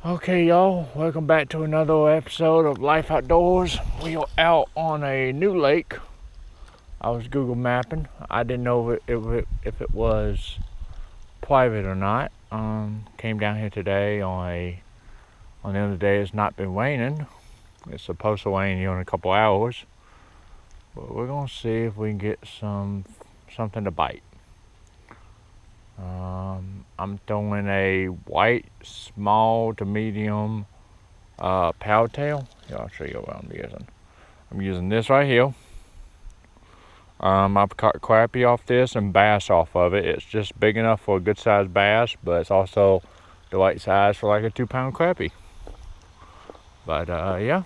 Okay, y'all, welcome back to another episode of Life Outdoors. We are out on a new lake. I was Google mapping. I didn't know if it was private or not. Came down here today on the end of the day. It's not been raining. It's supposed to rain here in a couple hours. But we're gonna see if we can get something to bite. I'm throwing a white, small to medium power tail. Here, I'll show you what I'm using. I'm using this right here. I've caught crappie off this and bass off of it. It's just big enough for a good sized bass, but it's also the right size for like a 2-pound crappie. But yeah,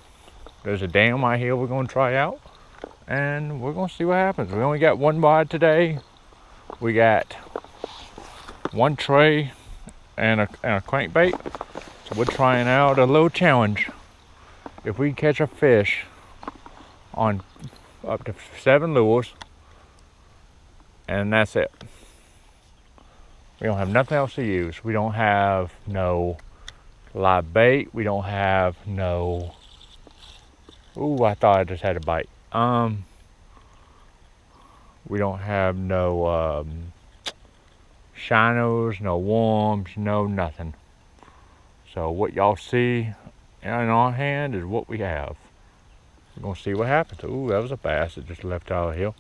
there's a dam right here we're gonna try out, and we're gonna see what happens. We only got one rod today. We got one tray and a crankbait. So we're trying out a little challenge. If we catch a fish on up to 7 lures, and that's it. We don't have nothing else to use. We don't have no live bait. We don't have no. Ooh, I thought I just had a bite. We don't have no shinos, no worms, no nothing. So what y'all see in our hand is what we have. We're gonna see what happens. Ooh, that was a bass that just left out of here.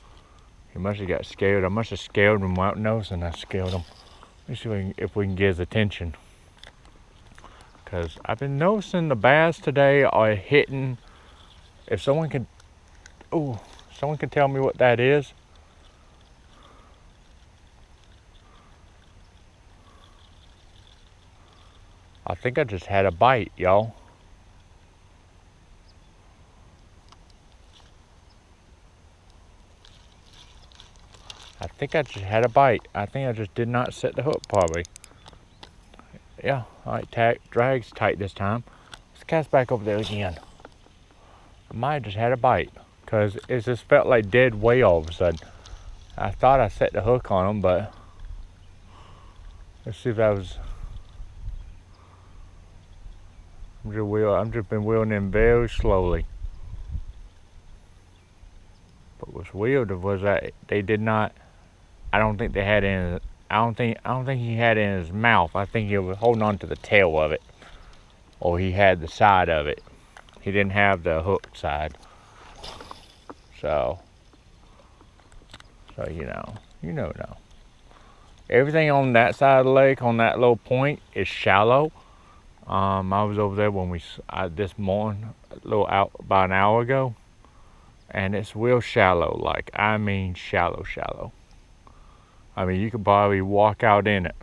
He must have got scared. I must have scared him without noticing I scared him. Let me see if we can get his attention. Cause I've been noticing the bass today are hitting. If someone can tell me what that is. I think I just had a bite, y'all. I think I just had a bite. I think I just did not set the hook probably. Yeah, all right, drag's tight this time. Let's cast back over there again. I might have just had a bite, because it just felt like dead weight all of a sudden. I thought I set the hook on them, but let's see if that was. I'm just been wheeling in very slowly. But what's weird was that they did not. I don't think they had it in. I don't think he had it in his mouth. I think he was holding on to the tail of it, or he had the side of it. He didn't have the hook side. So you know. Everything on that side of the lake, on that little point, is shallow. I was over there when this morning, a little out about an hour ago, and it's real shallow. Like, I mean shallow. I mean, you could probably walk out in it.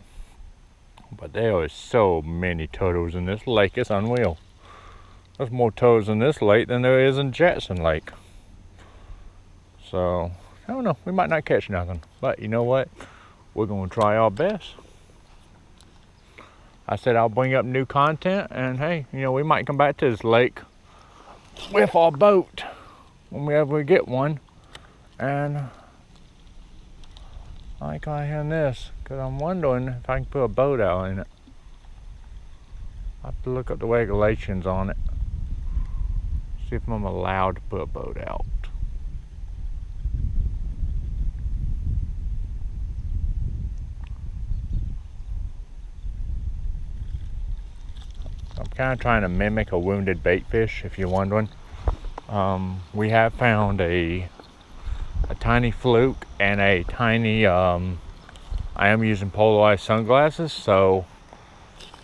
But there are so many turtles in this lake, it's unreal. There's more turtles in this lake than there is in Jackson Lake. So, I don't know, we might not catch nothing. But you know what? We're gonna try our best. I said I'll bring up new content, and hey, we might come back to this lake with our boat when we ever get one. And I like I hear this, because I'm wondering if I can put a boat out in it. I have to look up the regulations on it. See if I'm allowed to put a boat out. I'm kind of trying to mimic a wounded bait fish, if you're wondering. We have found a tiny fluke and a tiny, I am using polarized sunglasses, so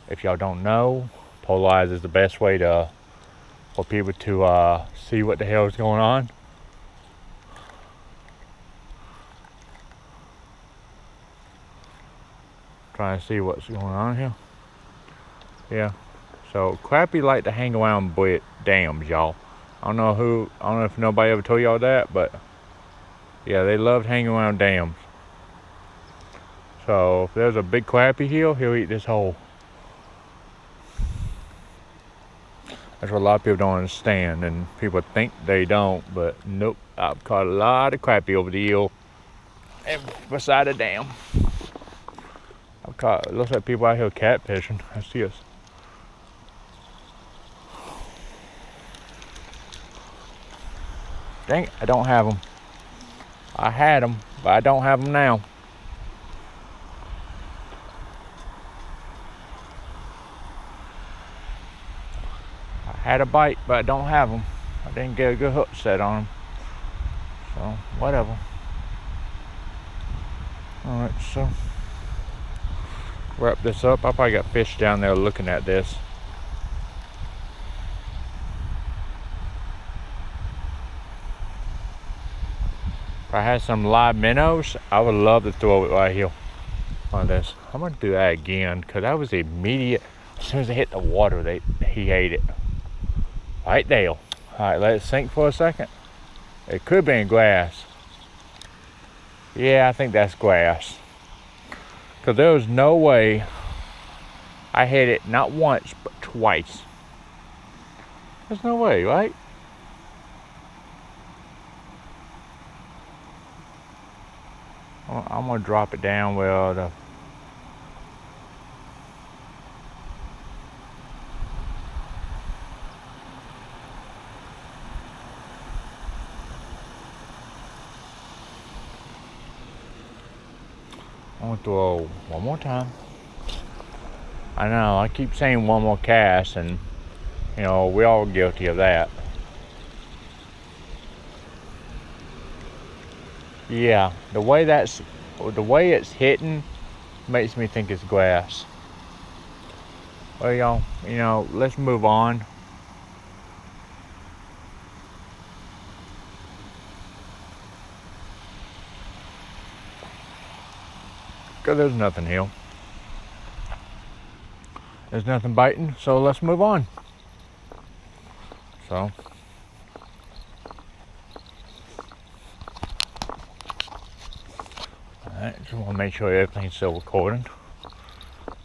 if y'all don't know, polarized is the best way for people to see what the hell is going on. Trying to see what's going on here. Yeah, so crappie like to hang around dams, y'all. I don't know if nobody ever told y'all that, but yeah, they love hanging around dams. So if there's a big crappie here, he'll eat this hole. That's what a lot of people don't understand, and people think they don't, but nope. I've caught a lot of crappie over the year and beside a dam. I've caught, it looks like people out here catfishing. I see us. Dang it, I don't have them. I had them, but I don't have them now. I had a bite, but I don't have them. I didn't get a good hook set on them. So, whatever. Alright, so wrap this up. I probably got fish down there looking at this. If I had some live minnows, I would love to throw it right here on this. I'm gonna do that again because that was immediate. As soon as it hit the water, he ate it. Right there. Alright, let it sink for a second. It could be in grass. Yeah, I think that's grass. Because there was no way I hit it not once, but twice. There's no way, right? I'm gonna drop it down where the I'm gonna throw one more time. I know, I keep saying one more cast, and you know, we're all guilty of that. Yeah, the way it's hitting makes me think it's grass. Well, y'all, you know, let's move on. Because there's nothing here. There's nothing biting, so let's move on. So. Alright, just want to make sure everything's still recording.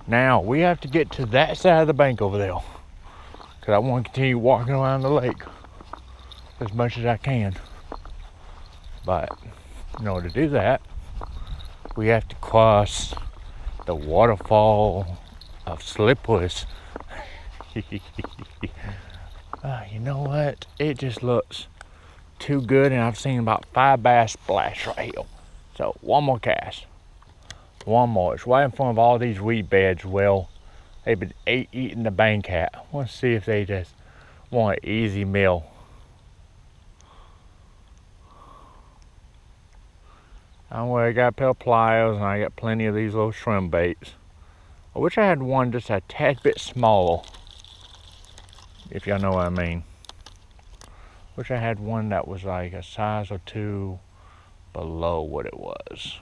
Now, we have to get to that side of the bank over there. Because I want to continue walking around the lake as much as I can. But, in order to do that, we have to cross the waterfall of Slipless. You know what? It just looks too good, and I've seen about 5 bass splash right here. So, one more cast. One more. It's right in front of all these weed beds. Well, they've been eating the bank cat. I want to see if they just want an easy meal. I got a pair of pliers, and I got plenty of these little shrimp baits. I wish I had one just a tad bit smaller, if y'all know what I mean. Wish I had one that was like a size or two below what it was.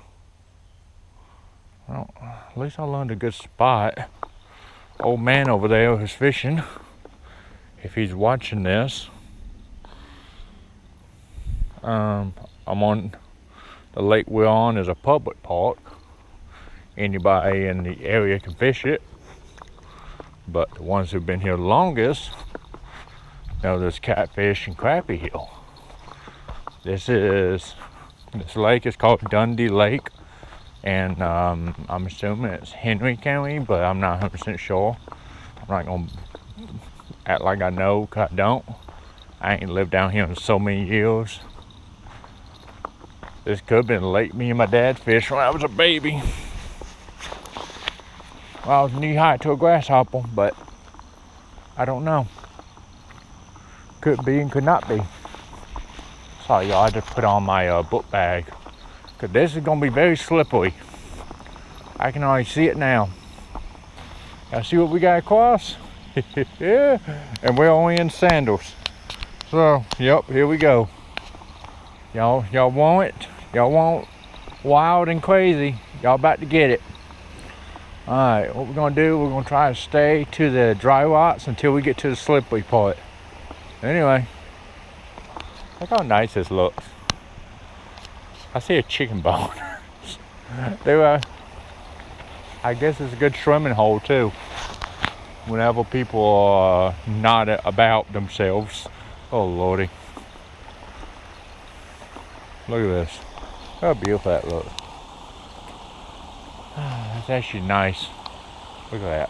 Well, at least I learned a good spot. Old man over there who's fishing, if he's watching this, I'm on the lake we're on is a public park. Anybody in the area can fish it, but the ones who've been here the longest know there's catfish and crappie here. This lake is called Dundee Lake, and I'm assuming it's Henry County, but I'm not 100% sure. I'm not gonna act like I know, 'cause I don't. I ain't lived down here in so many years. This could have been a lake me and my dad fished when I was a baby. Well, I was knee high to a grasshopper, but I don't know. Could be and could not be. Sorry, y'all, I just put on my book bag, because this is gonna be very slippery. I can already see it now. Y'all see what we got across? Yeah, and we're only in sandals. So, yep, here we go. Y'all want it? Y'all want wild and crazy? Y'all about to get it. Alright, what we're gonna do, we're gonna try to stay to the dry rocks until we get to the slippery part. Anyway, look how nice this looks. I see a chicken bone. I guess it's a good swimming hole too. Whenever people are not about themselves. Oh lordy. Look at this. How beautiful that looks. That's actually nice. Look at that.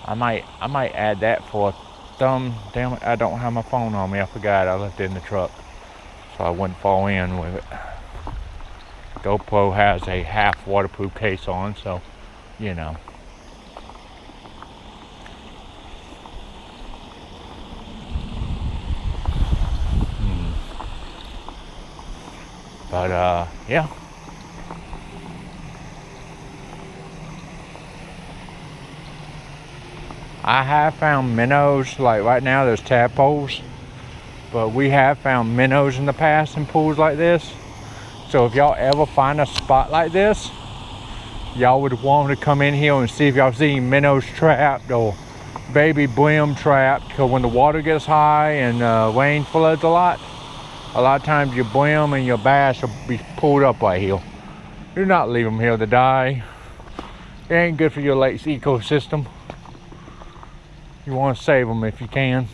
I might add that for a thumb. Damn it, I don't have my phone on me. I forgot I left it in the truck. so I wouldn't fall in with it. GoPro has a half waterproof case on, so you know. But yeah. I have found minnows, like right now there's tadpoles, but we have found minnows in the past in pools like this. So if y'all ever find a spot like this, y'all would want to come in here and see if y'all see minnows trapped or baby brim trapped, because when the water gets high and rain floods a lot of times your brim and your bass will be pulled up right here. Do not leave them here to die. It ain't good for your lake's ecosystem. You want to save them if you can.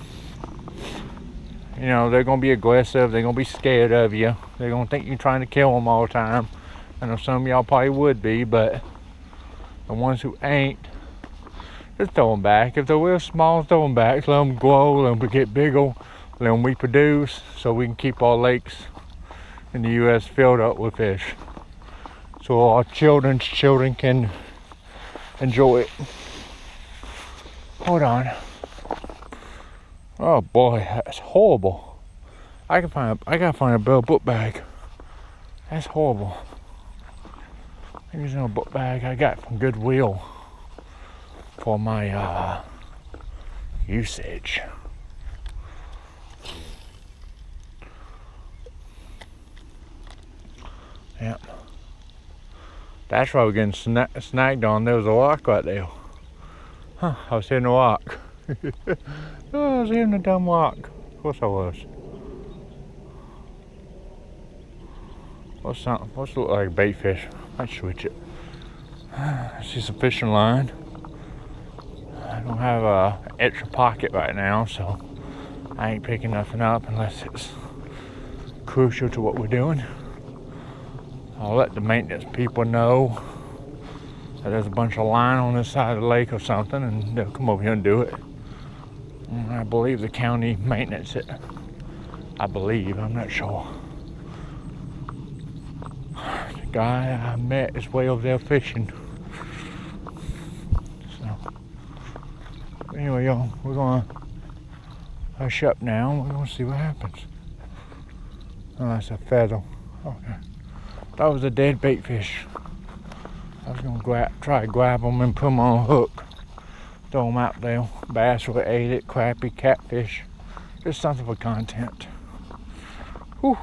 You know, they're going to be aggressive. They're going to be scared of you. They're going to think you're trying to kill them all the time. I know some of y'all probably would be, but the ones who ain't, just throw them back. If they're real small, throw them back. Let them grow, let them get bigger, let them reproduce, so we can keep our lakes in the U.S. filled up with fish, so our children's children can enjoy it. Hold on. Oh boy, that's horrible. I gotta find a better book bag. That's horrible. I'm using a book bag I got from Goodwill for my usage. Yep. That's why we're getting snagged on. There was a rock right there. Huh, I was hitting a rock. Oh, I was hitting a dumb rock. Of course I was. What's it look like a bait fish? I'd switch it. I see some fishing line. I don't have a extra pocket right now, so I ain't picking nothing up unless it's crucial to what we're doing. I'll let the maintenance people know that there's a bunch of line on this side of the lake or something, and they'll come over here and do it. And I believe the county maintenance it. I believe, I'm not sure. The guy I met is way over there fishing. So, anyway, y'all, we're gonna hush up now and we're gonna see what happens. Oh, that's a feather. Okay. That was a dead bait fish. I was gonna try to grab them and put them on a hook. Throw them out there. Bass would have ate it, crappie, catfish. Just something for content. Whew.